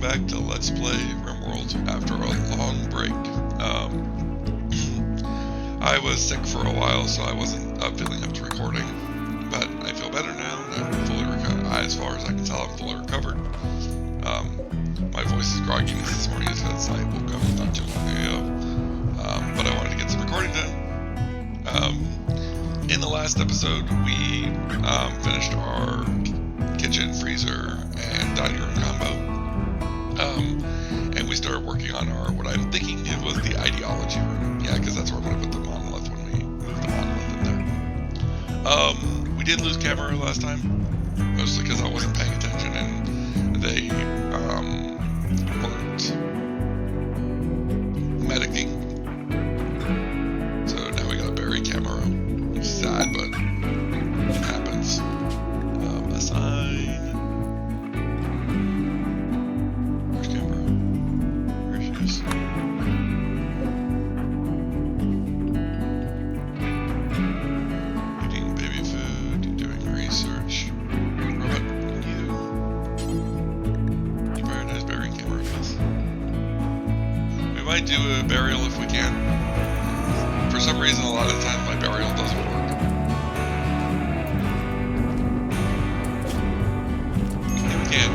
back to Let's Play RimWorld after a long break. I was sick for a while, so I wasn't feeling up to recording, but I feel better now, and I'm fully recovered. As far as I can tell, I'm fully recovered. My voice is grogginess this morning because I woke up not too long ago, but I wanted to get some recording done. In the last episode, we finished our kitchen, freezer, and dining room combo. And we started working on our, what I'm thinking it was the ideology room. Yeah, because that's where I'm going to put the monolith when we move the monolith in there. We did lose camera last time, mostly because I wasn't paying attention and they weren't medicing. So now we got a buried camera, which is sad, but it happens. Assign. Where's camera? There she is. Eating baby food, doing research. Robot, you prioritize burying camera, please. We might do a burial if we can. For some reason, a lot of the time my burial doesn't work. Again.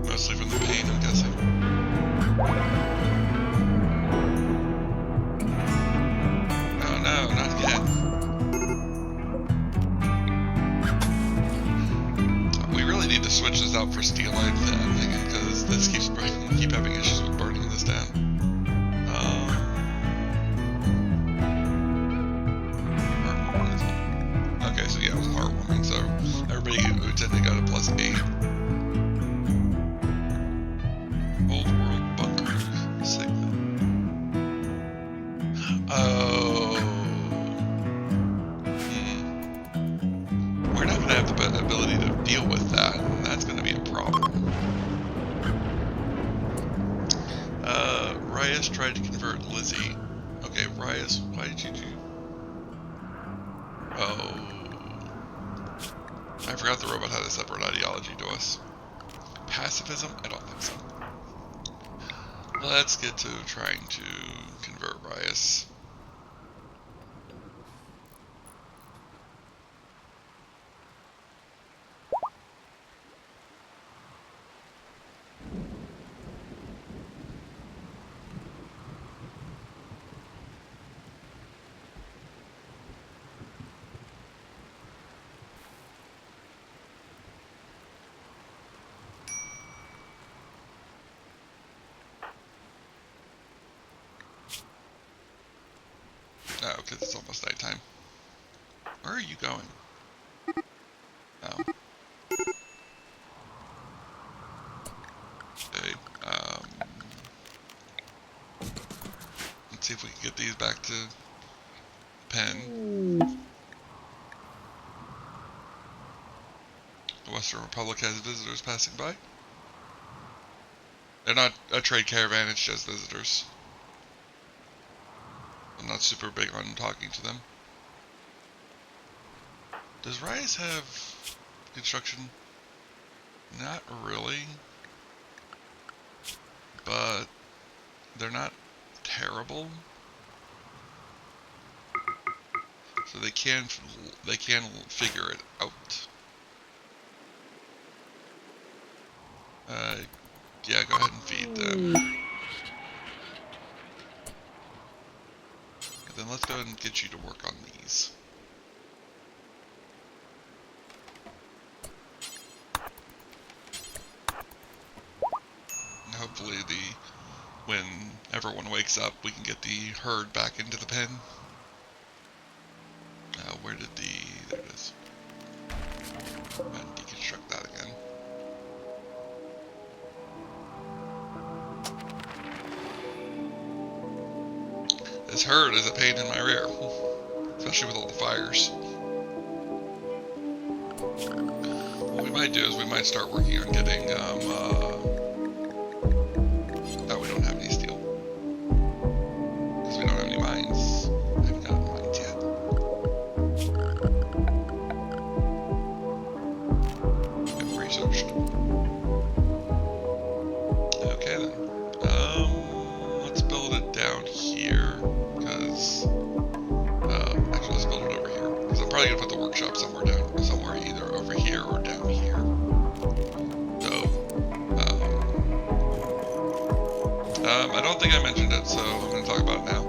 Mostly from the pain, I'm guessing. Oh no, not again. We really need to switch this out for steelite, I'm thinking, because this keeps breaking. We keep having issues with burning this down. Okay, so yeah, it was heartwarming, so everybody who attended got a +8. Old World Bunker Sigma. Oh. We're not going to have the ability to deal with that, and that's going to be a problem. Ryas tried to convert Lizzie. Okay, Ryas, why did you do... Oh. I forgot the robot had a separate ideology to us. Pacifism? I don't think so. Let's get to trying to convert Ryas. Oh, because it's almost nighttime. Where are you going? Oh. Okay, let's see if we can get these back to pen. The Western Republic has visitors passing by. They're not a trade caravan, it's just visitors. I'm not super big on talking to them. Does Ryas have construction? Not really. But they're not terrible. So they can figure it out. Yeah, go ahead and feed them. Then let's go ahead and get you to work on these. And hopefully when everyone wakes up, we can get the herd back into the pen. Where did there it is. And deconstruct that again. This herd is a pain in my rear, especially with all the fires. What we might do is we might start working on getting, oh, we don't have any steel. Because we don't have any mines. I haven't gotten mines yet. I've researched. Okay then. Let's build it down here. Because, actually let's build it over here. Because I'm probably going to put the workshop somewhere either over here or down here. So, I don't think I mentioned it, so I'm going to talk about it now.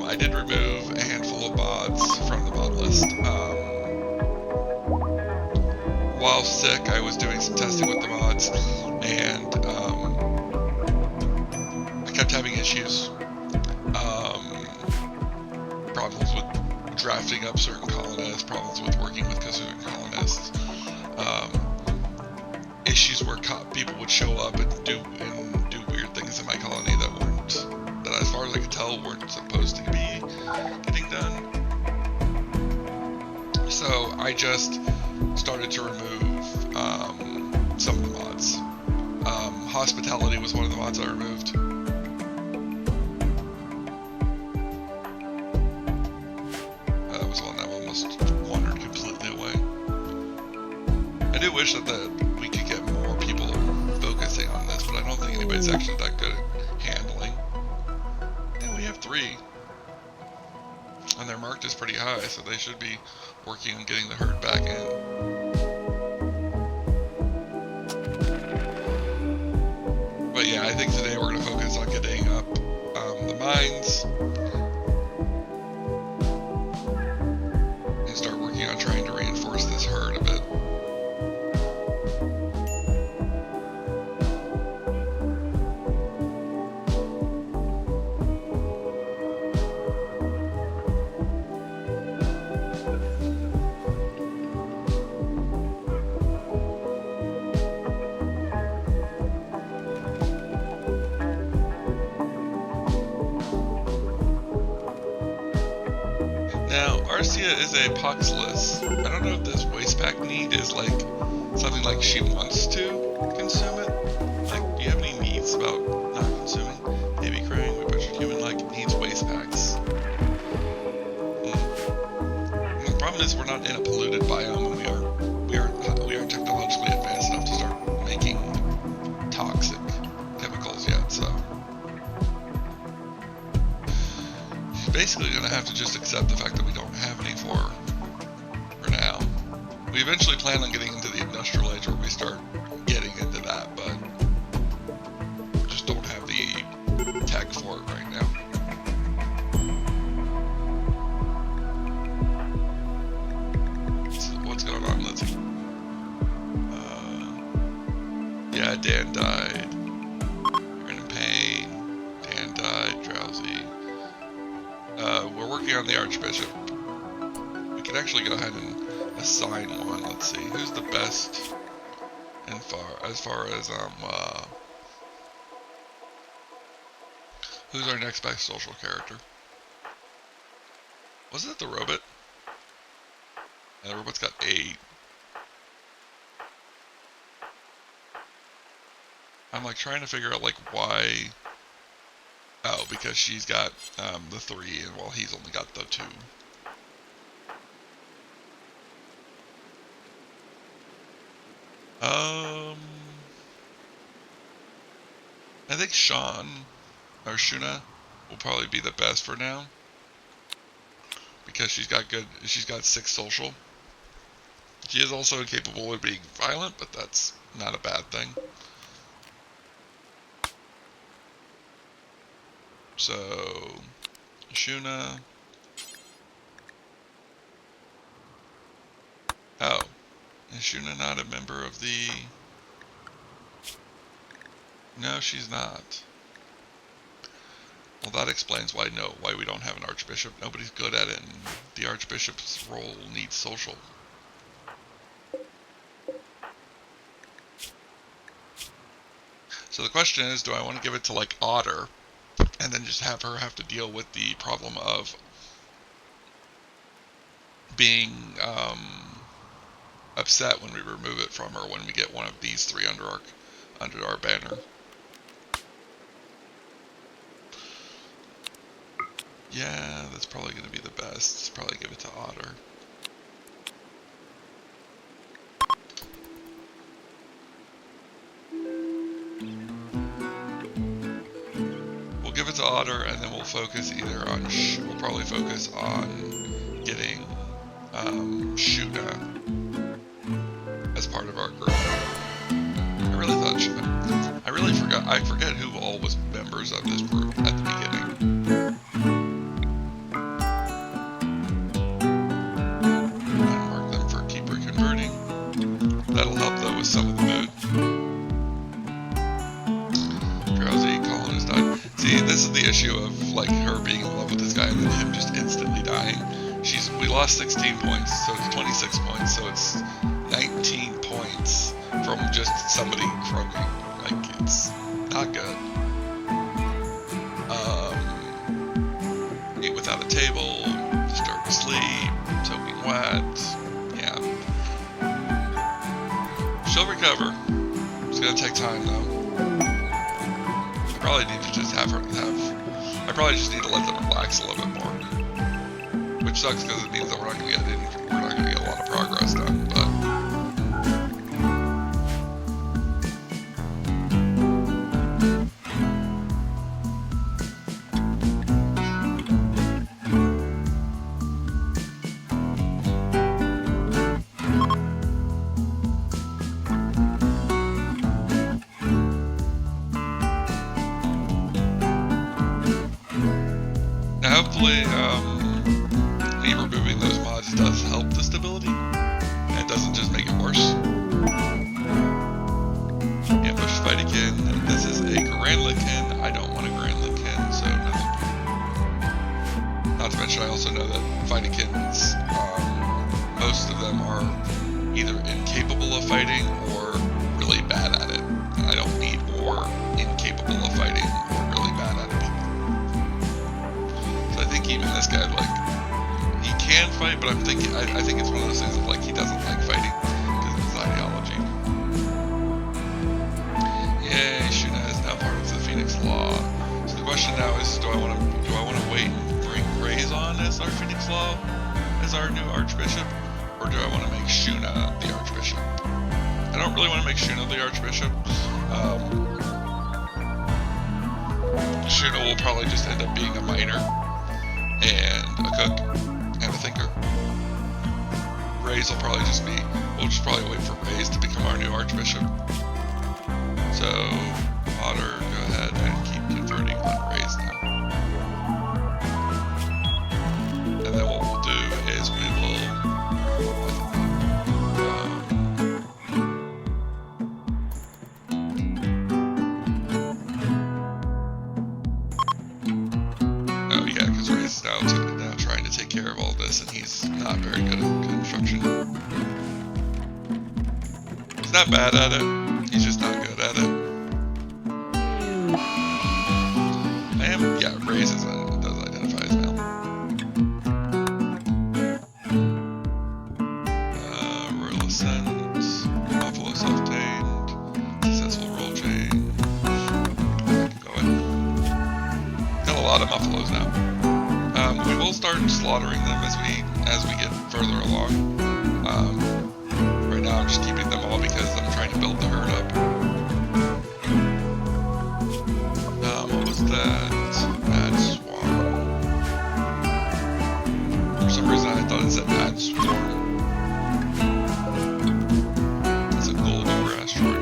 I did remove a handful of mods from the mod list. While sick, I was doing some testing with the mods, and I kept having issues. Problems with drafting up certain colonists, problems with working with certain colonists, issues where people would show up and do weird things in my colony that as far as I could tell, weren't supposed to be getting done. So I just started to remove some of the mods. Hospitality was one of the mods I removed. That was one that almost wandered completely away. I do wish that we could get more people focusing on this, but I don't think anybody's actually that good at handling. And we have 3. And their marked is pretty high, so they should be working on getting the herd back in. But yeah, I think today we're going to focus on getting up the mines and start working on trying to reinforce this herd a bit. Now, Arcia is a poxless. I don't know if this waste pack need is like something like she wants to consume it. Like, do you have any needs about not consuming? Maybe crying, we butchered human needs waste packs. The problem is we're not in a polluted biome, and we aren't technologically advanced enough to start making toxic chemicals yet. So basically gonna have to just accept the fact that we don't have any for now. We eventually plan on getting into the industrial age where we start getting into that, but just don't have the tech for it right now. What's going on, Lindsay? Yeah, Dan died. You're in pain. Dan died, drowsy. We're working on the Archbishop. We could actually go ahead and assign one. Let's see, who's the best as far as who's our next best social character? Wasn't it the robot? Yeah, the robot's got 8. I'm like trying to figure out like why. Oh, because she's got the 3, and while he's only got the 2. I think Sean or Shuna will probably be the best for now because she's got 6 social. She is also incapable of being violent, but that's not a bad thing. So, Shuna. Oh, is Shuna not a member of the... No, she's not. Well, that explains why we don't have an Archbishop. Nobody's good at it, and the Archbishop's role needs social. So the question is, do I want to give it to like Otter, and then just have her have to deal with the problem of being upset when we remove it from her when we get one of these three under our banner? Yeah, that's probably going to be the best. Let's probably give it to Otter. We'll give it to Otter, and then we'll focus either on we'll probably focus on getting Shuna as part of our group. I really thought I really forgot. I forget who all was members of this group at the beginning. Mark them for keep reconverting. That'll help though with some of the mood. Drowsy, Colin is dying. See, this is the issue of like her being in love with this guy and then him just instantly dying. We lost 16 points, so it's 26 points, so it's 19 points from just somebody croaking. Like, it's not good. Eat without a table, disturbed sleep, soaking wet. Yeah. She'll recover. It's gonna take time though. I probably need to just I probably just need to let them relax a little bit more. Which sucks because it means that we're not gonna get a lot of progress done, but now hopefully me removing those mods does help the stability, and it doesn't just make it worse. Ambush Fightikin. This is a Granlikin. I don't want a Granlikin, so no thank you. Not to mention, I also know that Fightikins, most of them are either incapable of fighting or really bad at it. And I don't need more incapable of fighting or really bad at it people. So I think even this guy, like, he can fight, but I think it's one of those things of like he doesn't like fighting because of his ideology. Yay, Shuna is now part of the Phoenix Law. So the question now is, do I want to wait and bring Raze on as our Phoenix Law, as our new Archbishop, or do I want to make Shuna the Archbishop? I don't really want to make Shuna the Archbishop. Shuna will probably just end up being a miner and a cook and a thinker. Raze will probably just be, we'll just probably wait for Raze to become our new Archbishop. So, Otter, go ahead and keep converting on Raze now. And then what we'll do is we will oh yeah, because Raze is now trying to take care of all this, and he's not very good at construction. He's not bad at it, he's just not good at it. Yeah, Raze does identify as male. Royal Ascent, Buffalo Self-Tamed, Successful Roll Chain. Keep going. Got a lot of Buffaloes now. We will start slaughtering them as we get further along. Right now I'm just keeping them all because I'm trying to build the herd up. What was that? Mad Swarm. For some reason I thought it said Mad Swarm. It's a gold over asteroid.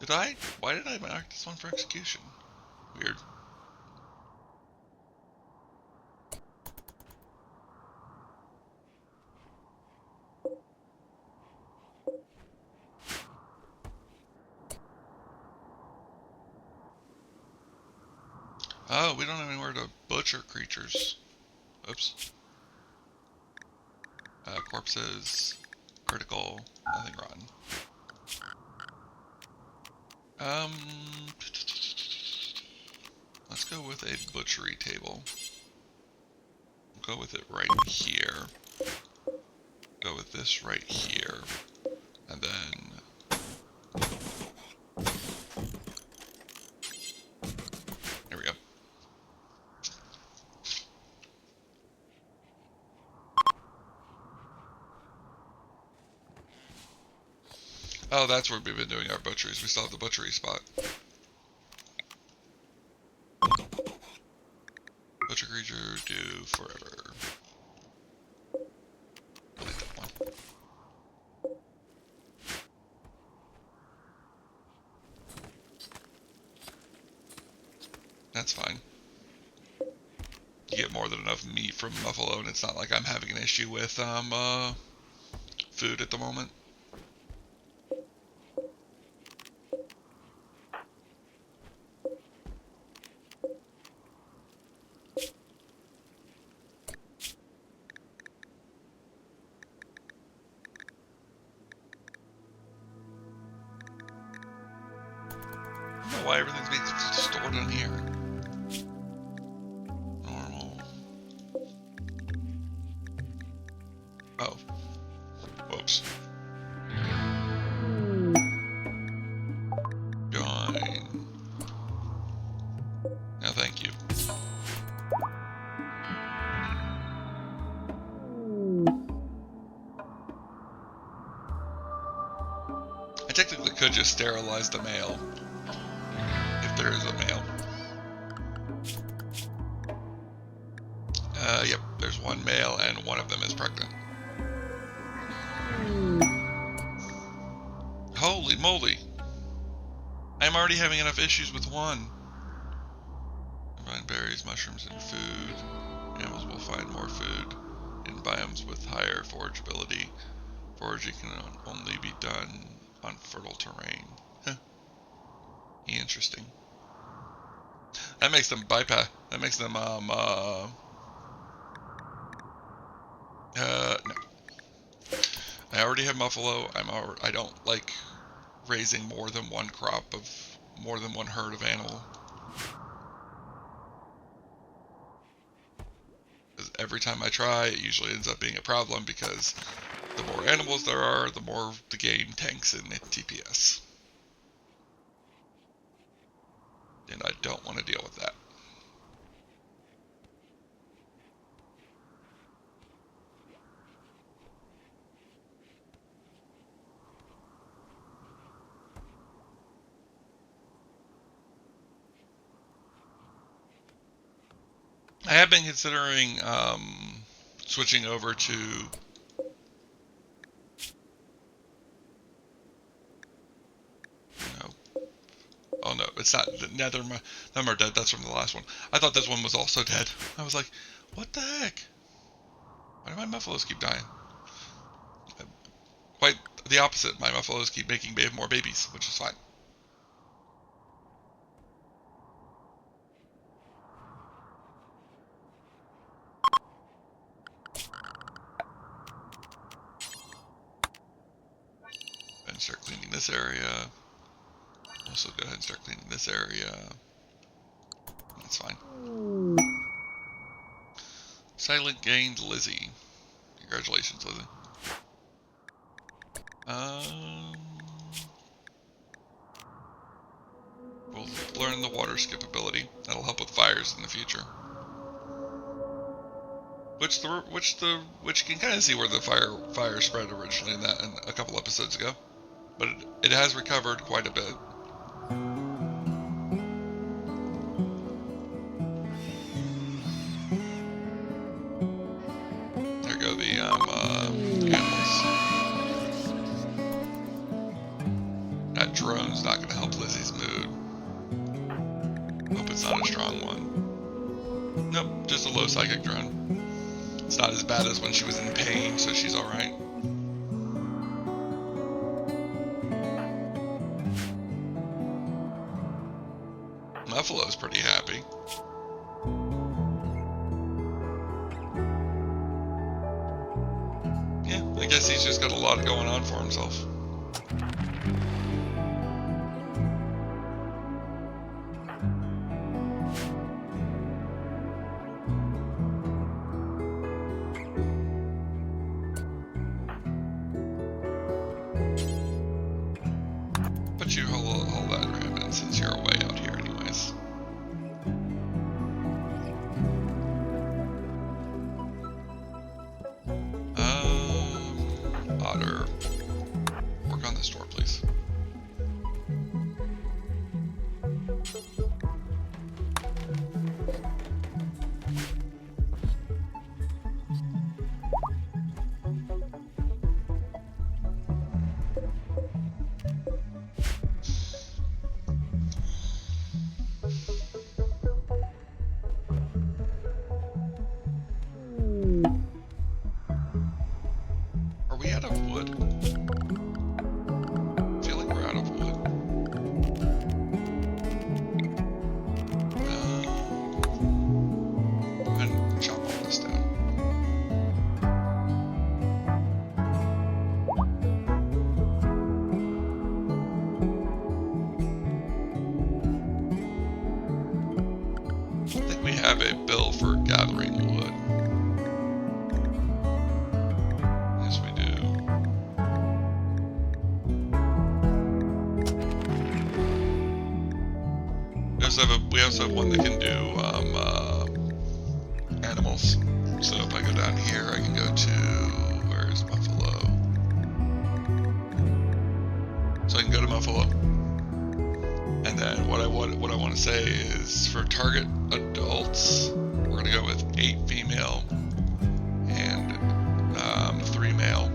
Did I? Why did I mark this one for execution? Weird. Oh, we don't have anywhere to butcher creatures. Oops. Corpses. Critical. Nothing rotten. Let's go with a butchery table. We'll go with it right here. Go with this right here. And then... There we go. Oh, that's where we've been doing our butcheries. We still have the butchery spot. Butcher creature, do forever. Delete that one. That's fine. You get more than enough meat from buffalo, and it's not like I'm having an issue with food at the moment. I don't know why everything's being stored in here. Normal. Oh. Whoops. Join. No, thank you. I technically could just sterilize the male. If there is a male. Yep, there's one male and one of them is pregnant. Holy moly! I'm already having enough issues with one. Combine berries, mushrooms, and food. Animals will find more food in biomes with higher forageability. Foraging can only be done on fertile terrain. Huh. Interesting. That makes them bypass. That makes them no. I already have buffalo. I don't like raising more than one crop of more than one herd of animal. Because every time I try, it usually ends up being a problem because the more animals there are, the more the game tanks in TPS. And I don't want to deal with that. I have been considering switching over to oh no, it's not Nether. Them are dead. That's from the last one. I thought this one was also dead. I was like, what the heck? Why do my buffaloes keep dying? Quite the opposite. My buffaloes keep making more babies, which is fine. And start cleaning this area. Also go ahead and start cleaning this area. That's fine. Silent gained Lizzie. Congratulations, Lizzie. We'll learn the water skip ability. That'll help with fires in the future. Which you can kind of see where the fire spread originally in a couple episodes ago, but it has recovered quite a bit. There go the animals. That drone's not going to help just a low psychic drone. It's not as bad as when she was in pain, so she's alright. Muffalo's pretty happy. Yeah, I guess he's just got a lot going on for himself. But you hold that rabbit since you're way out here anyways. Otter. Work on this door, please. Are we out of wood? I feel like we're out of wood. Go ahead and chop all this down. I think we have a bill for gathering wood. Yes, we do. We also have one that can do animals. So if I go down here, I can go to, where is Buffalo? So I can go to Buffalo. And then what I want to say is for target adults, we're going to go with 8 female and 3 male.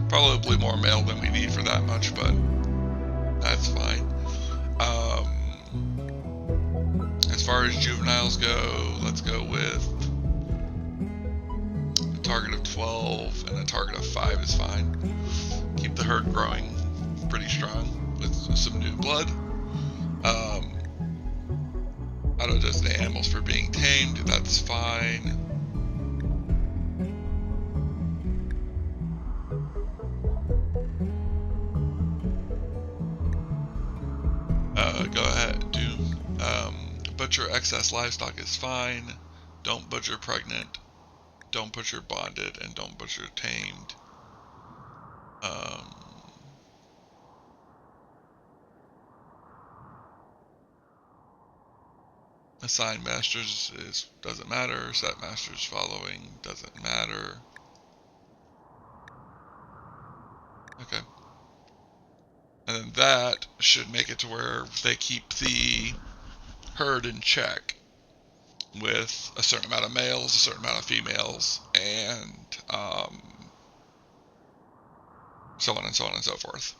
Probably more male than we need for that much, but that's fine. As far as juveniles go, let's go with a target of 12 and a target of 5 is fine. Keep the herd growing pretty strong with some new blood. Auto does the animals for being tamed, that's fine. Go ahead, do butcher excess livestock is fine. Don't butcher pregnant. Don't butcher bonded, and don't butcher tamed. Assign masters doesn't matter. Set masters following doesn't matter. Okay. And then that should make it to where they keep the herd in check with a certain amount of males, a certain amount of females, and so on and so on and so forth.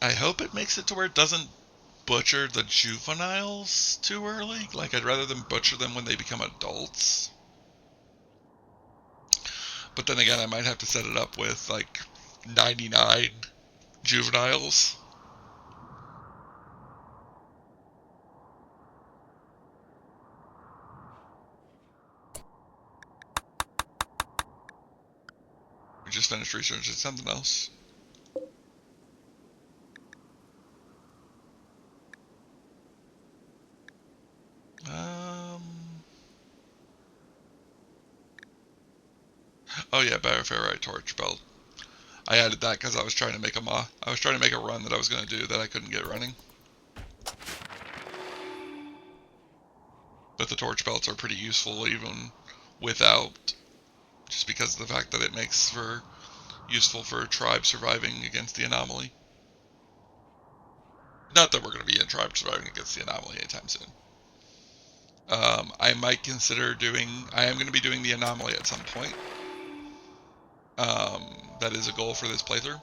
I hope it makes it to where it doesn't butcher the juveniles too early. Like, I'd rather them butcher them when they become adults. But then again, I might have to set it up with like 99 juveniles. We just finished researching something else. Oh yeah, Bioferrite torch belt. I added that because I was trying to make a run that I was going to do that I couldn't get running. But the torch belts are pretty useful even without, just because of the fact that it makes for useful for tribe surviving against the anomaly. Not that we're going to be in tribe surviving against the anomaly anytime soon. I might consider I am going to be doing the anomaly at some point. That is a goal for this playthrough.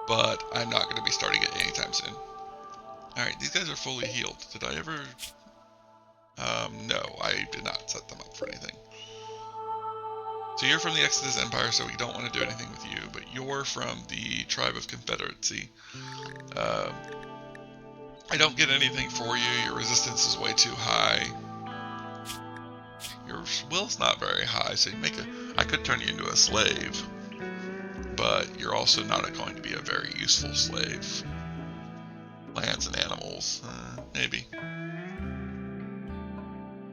But I'm not going to be starting it anytime soon. Alright, these guys are fully healed. Did I ever No, I did not set them up for anything. So you're from the Exodus Empire, so we don't want to do anything with you, but you're from the Tribe of Confederacy. I don't get anything for you. Your resistance is way too high. Your will's not very high, so you make I could turn you into a slave, but you're also not going to be a very useful slave. Lands and animals, maybe.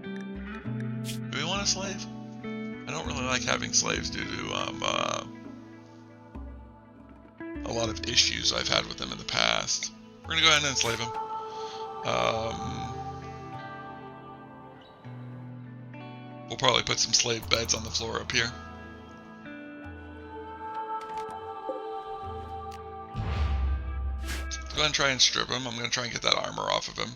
Do we want a slave? I don't really like having slaves due to a lot of issues I've had with them in the past. We're gonna go ahead and enslave him. We'll probably put some slave beds on the floor up here. Let's go ahead and try and strip him. I'm gonna try and get that armor off of him.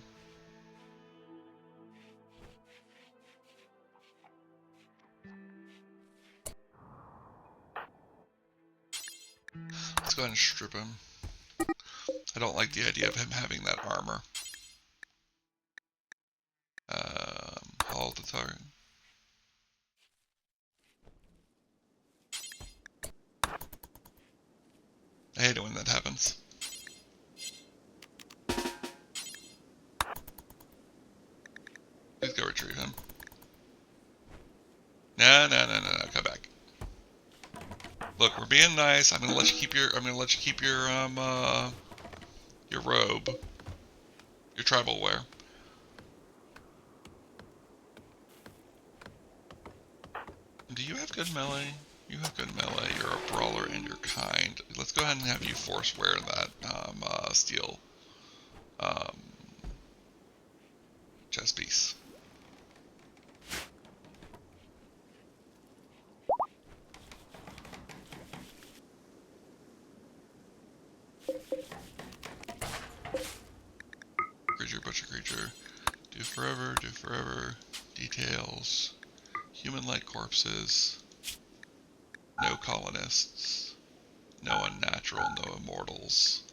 Let's go ahead and strip him. I don't like the idea of him having that armor. Hold the target. I hate it when that happens. Please go retrieve him. No, come back. Look, we're being nice. I'm gonna let you keep your your robe, your tribal wear. Do you have good melee? You have good melee. You're a brawler and you're kind. Let's go ahead and have you force wear that steel chest piece. Butcher creature. Do forever. Details. Human-like corpses. No colonists. No unnatural, no immortals.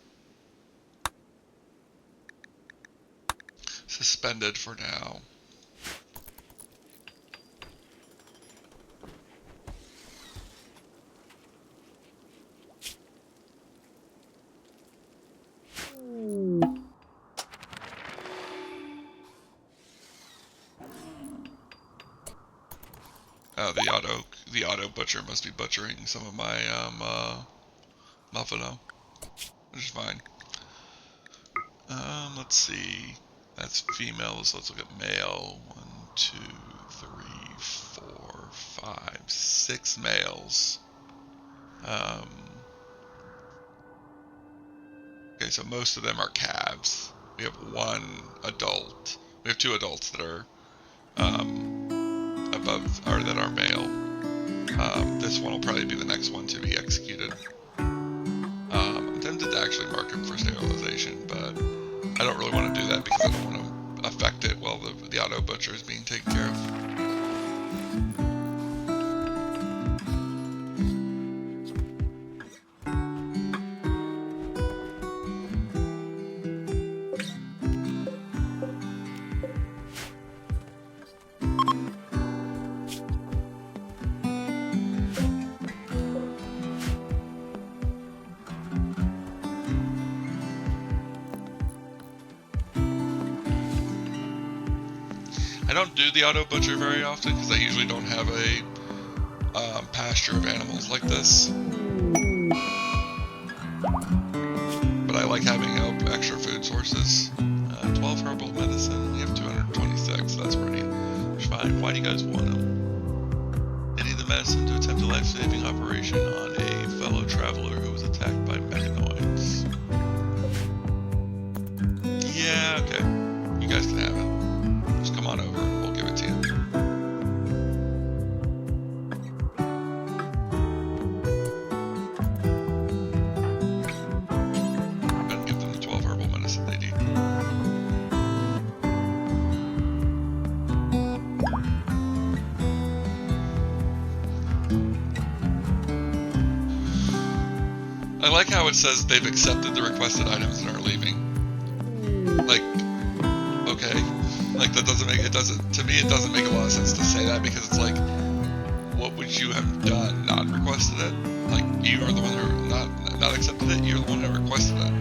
Suspended for now. The auto butcher must be butchering some of my Muffino, which is fine. Let's see. That's females. Let's look at male. 1, 2, 3, 4, 5, 6 males. Okay, so most of them are calves. We have 1 adult. We have 2 adults that are above, or that are male. This one will probably be the next one to be executed. I'm tempted to actually mark him for sterilization, but I don't really want to do that because I don't want to affect it while the auto butcher is being taken care of. I don't do the auto butcher very often because I usually don't have a pasture of animals like this. But I like having extra food sources. 12 herbal medicine. We have 226. So that's pretty fine. Why do you guys want them? They need the medicine to attempt a life-saving operation on a fellow traveler who was attacked by mechanoids. Yeah, okay. You guys can have it. Just come on over and we'll give it to you. And give them the 12 herbal medicine they need. I like how it says they've accepted the requested items and are leaving. Like, okay. Like, that doesn't make, it doesn't, to me it doesn't make a lot of sense to say that, because it's like, what would you have done? Not requested it? Like, you are the one who not accepted it, you're the one who requested it.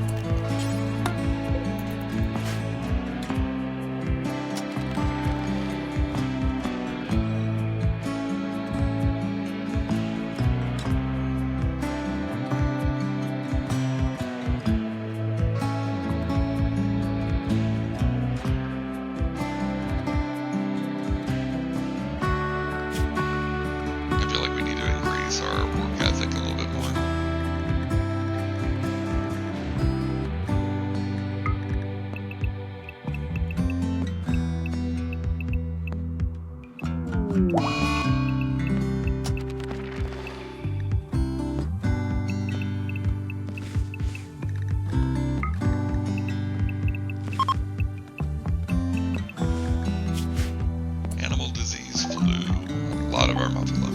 Our work ethic a little bit more. Animal disease, flu, a lot of our buffalo.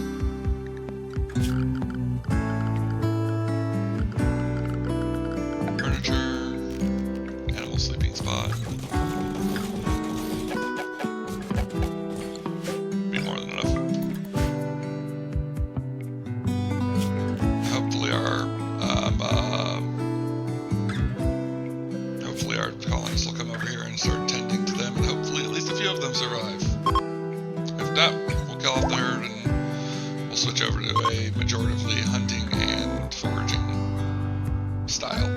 Sleeping spot. Be more than enough. Hopefully our colonists will come over here and start tending to them, and hopefully at least a few of them survive. If not, we'll kill off the herd and we'll switch over to a majoritively hunting and foraging style.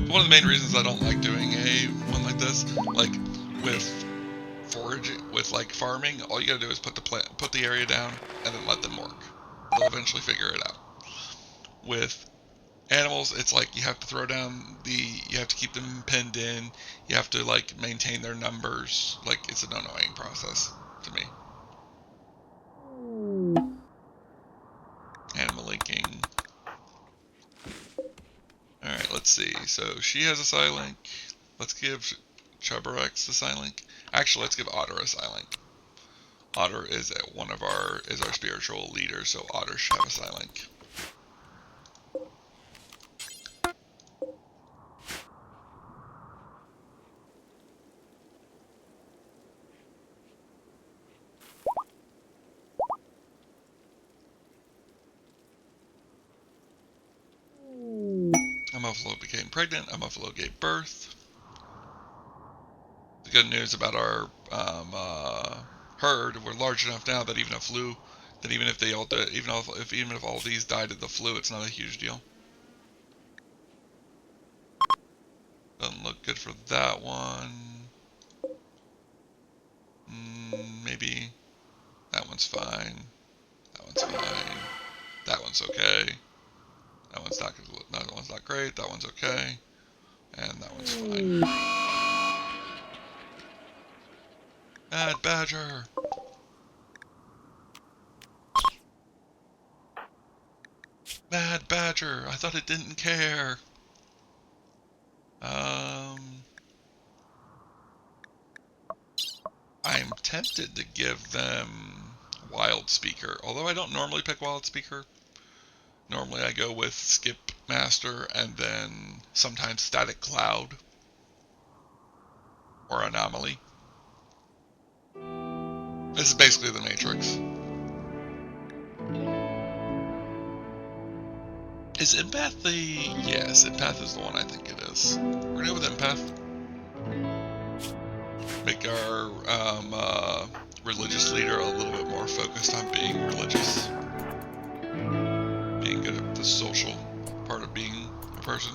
One of the main reasons I don't like doing a one like this, like with foraging, with like farming, all you gotta do is put the area down and then let them work. They'll eventually figure it out. With animals, it's like you have to throw down you have to keep them pinned in, you have to like maintain their numbers. Like, it's an annoying process to me. Animal linking. Alright, let's see. So she has a Psylink. Let's give Chubarex the Psylink. Actually, let's give Otter a Psylink. Otter is our spiritual leader, so Otter should have a Psylink. A Muffalo became pregnant. A Muffalo gave birth. The good news about our herd, we're large enough now that even if they all do, even if all these died of the flu, it's not a huge deal. Doesn't look good for that one. Maybe that one's fine. That one's fine. That one's okay. That one's not good. That one's not great. That one's okay. And that one's fine. Mad Badger! Mad Badger! I thought it didn't care! I'm tempted to give them Wild Speaker, although I don't normally pick Wild Speaker. Normally I go with Skip Master and then sometimes Static Cloud or Anomaly. This is basically the Matrix. Is Empath the... Yes, Empath is the one I think it is. We're gonna go with Empath. Make our religious leader a little bit more focused on being religious. Being good at the social part of being a person.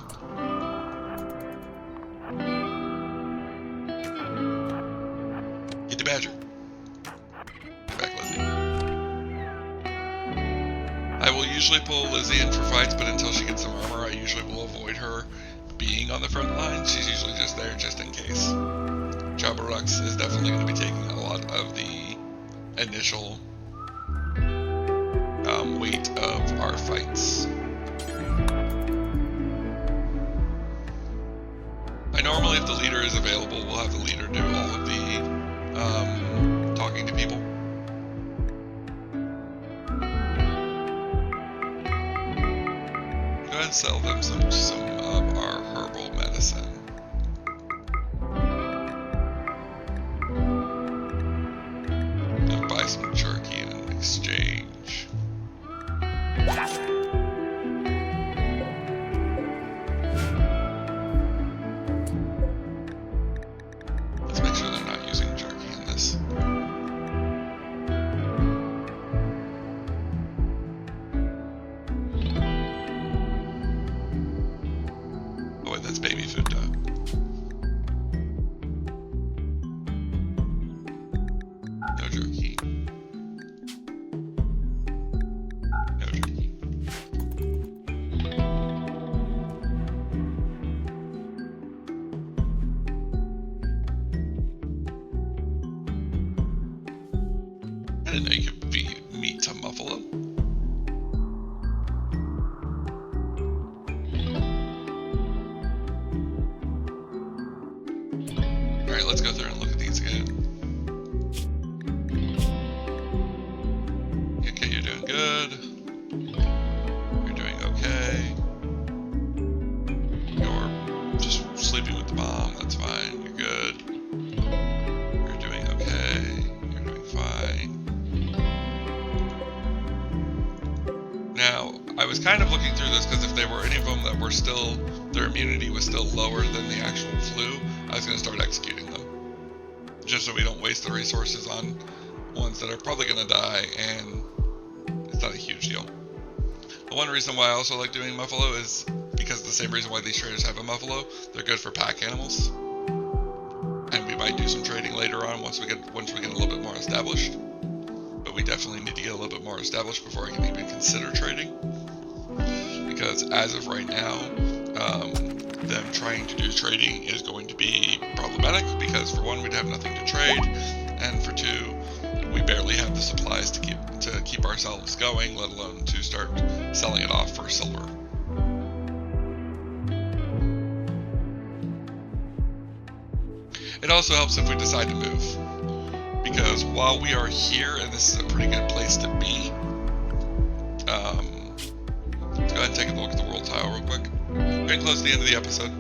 Get the Badger. Get back, Lizzie. I will usually pull Lizzie in for fights, but until she gets some armor, I usually will avoid her being on the front line. She's usually just there just in case. Chubarex is definitely going to be taking a lot of the initial weight of our fights. I normally, if the leader is available, we'll have the leader do all of the talking to people. Go ahead and sell them some of our herbal medicine. Now you could feed meat to Muffalo. Alright, let's go through and look at these again. Okay, you're doing good. You're doing okay. You're just sleeping with the mom, that's fine. You're good. You're doing okay. You're doing fine. Now, I was kind of looking through this because if there were any of them that were still, their immunity was still lower than the actual flu, I was going to start executing them. Just so we don't waste the resources on ones that are probably going to die, and it's not a huge deal. The one reason why I also like doing Muffalo is because the same reason why these traders have a Muffalo. They're good for pack animals. And we might do some trading later on once we get a little bit more established. But we definitely need to get a little bit more established before I can even consider trading. Because as of right now, them trying to do trading is going to be problematic because for one, we'd have nothing to trade, and for two, we barely have the supplies to keep ourselves going, let alone to start selling it off for silver. It also helps if we decide to move, because while we are here, and this is a pretty good place to be, let's go ahead and take a look at the world tile real quick. We're getting close to the end of the episode.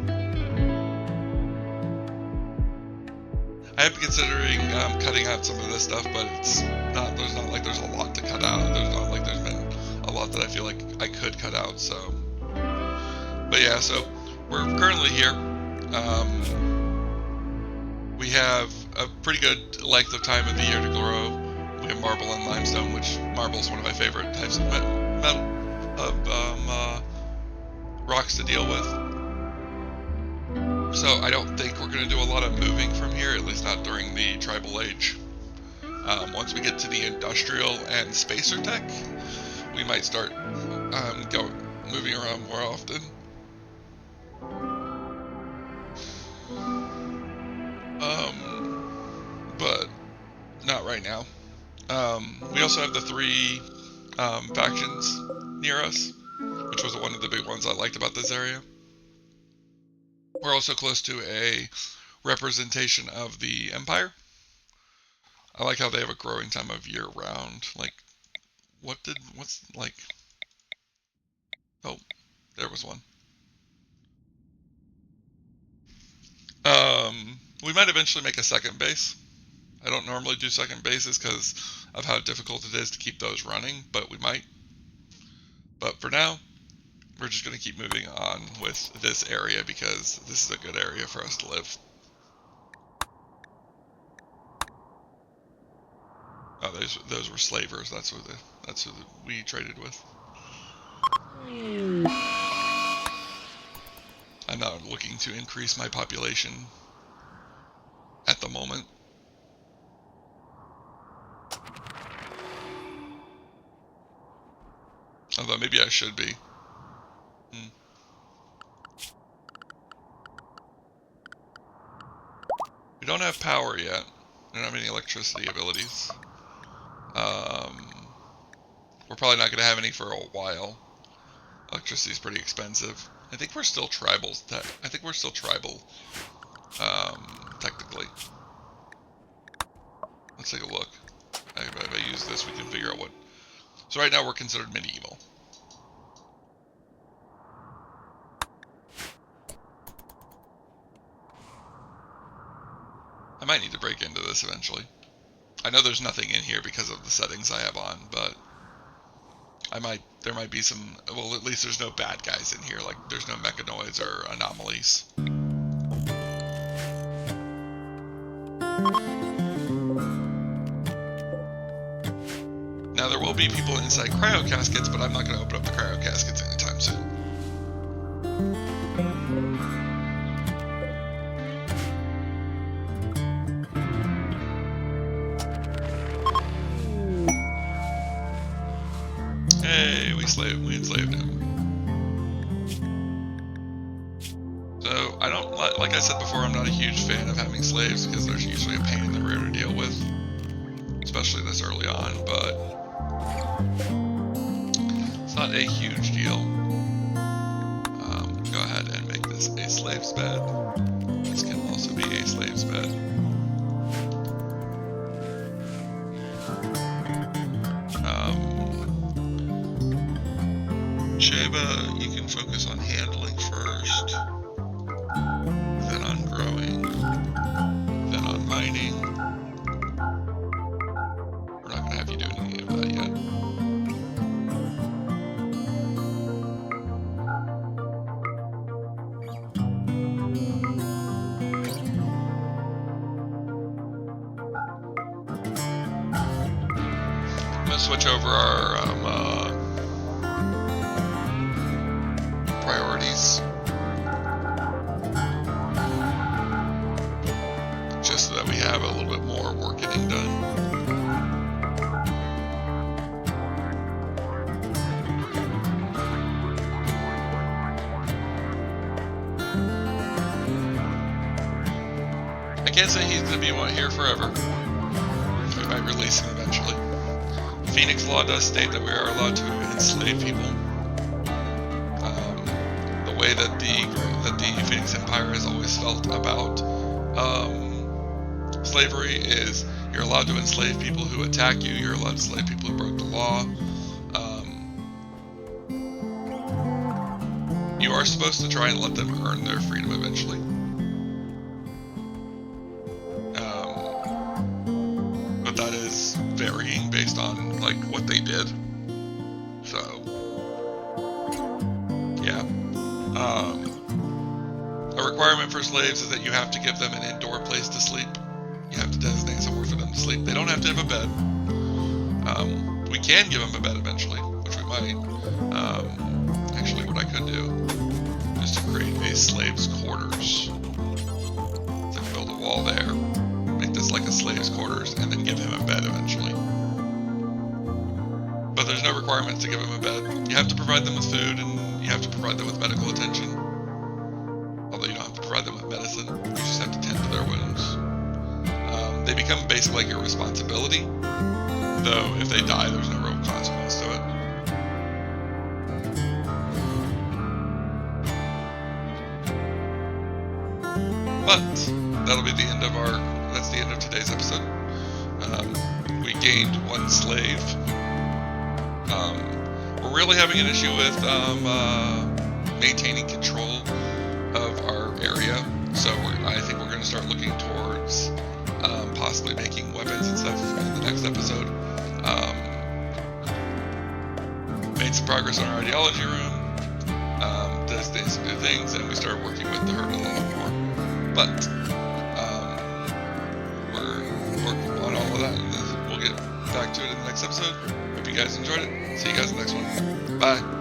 I have been considering cutting out some of this stuff, but there's not like there's a lot to cut out. There's not like there's been a lot that I feel like I could cut out, so. But yeah, so we're currently here. We have a pretty good length of time of the year to grow. We have marble and limestone, which marble is one of my favorite types of rocks to deal with. So I don't think we're going to do a lot of moving from here, at least not during the tribal age. Once we get to the industrial and spacer tech, we might start moving around more often. But not right now. We also have the 3 factions near us, which was one of the big ones I liked about this area. We're also close to a representation of the Empire. I like how they have a growing time of year round. Like, oh, there was one. We might eventually make a second base. I don't normally do second bases because of how difficult it is to keep those running, but we might. But for now, we're just going to keep moving on with this area because this is a good area for us to live. Oh, those were slavers. That's who we traded with. I'm not looking to increase my population at the moment. Although maybe I should be. We don't have power yet. We don't have any electricity abilities. We're probably not going to have any for a while. Electricity is pretty expensive. I think we're still tribal. Technically. Let's take a look. If I use this, we can figure out what. So right now we're considered medieval. I might need to break into this eventually. I know there's nothing in here because of the settings I have on, but there might be some, well, at least there's no bad guys in here, like there's no mechanoids or anomalies. Now there will be people inside cryo caskets, but I'm not going to open up the cryo caskets anytime soon. Hey, we enslaved him. So, I don't, like I said before, I'm not a huge fan of having slaves because there's usually a pain in the rear to deal with. especially this early on, but it's not a huge deal. Go ahead and make this a slave's bed. This can also be a slave's bed. Sheba, you can focus on handling first, then on growing, then on mining. We're not going to have you do any of that yet. I'm going to switch over our priorities, just so that we have a little bit more work getting done. I can't say he's going to be here forever. We might release him eventually. Phoenix law does state that we are allowed to enslave people. The way that the Phoenix Empire has always felt about slavery is you're allowed to enslave people who attack you, you're allowed to enslave people who broke the law. You are supposed to try and let them earn their freedom eventually. But that is varying based on like what they did. So yeah. A requirement for slaves is that you have to give them an indoor place to sleep. You have to designate somewhere for them to sleep. They don't have to have a bed. We can give them a bed eventually, which we might. Actually, what I could do is to create a slave's quarters. So build a wall there, make this like a slave's quarters, and then give him a bed eventually. But there's no requirements to give them a bed. You have to provide them with food, and you have to provide them with medical attention. Although you don't have to provide them with medicine, you just have to tend to their wounds. They become basically like your responsibility, though if they die, there's no real consequence to it. But that'll be the end of that's the end of today's episode. We gained one slave. We're really having an issue with maintaining control of our area, so I think we're going to start looking towards possibly making weapons and stuff in the next episode. Made some progress on our ideology room, did some new things, and we started working with the herd a little more. But we're working on all of that, and we'll get back to it in the next episode. Hope you guys enjoyed it. See you guys in the next one. Bye.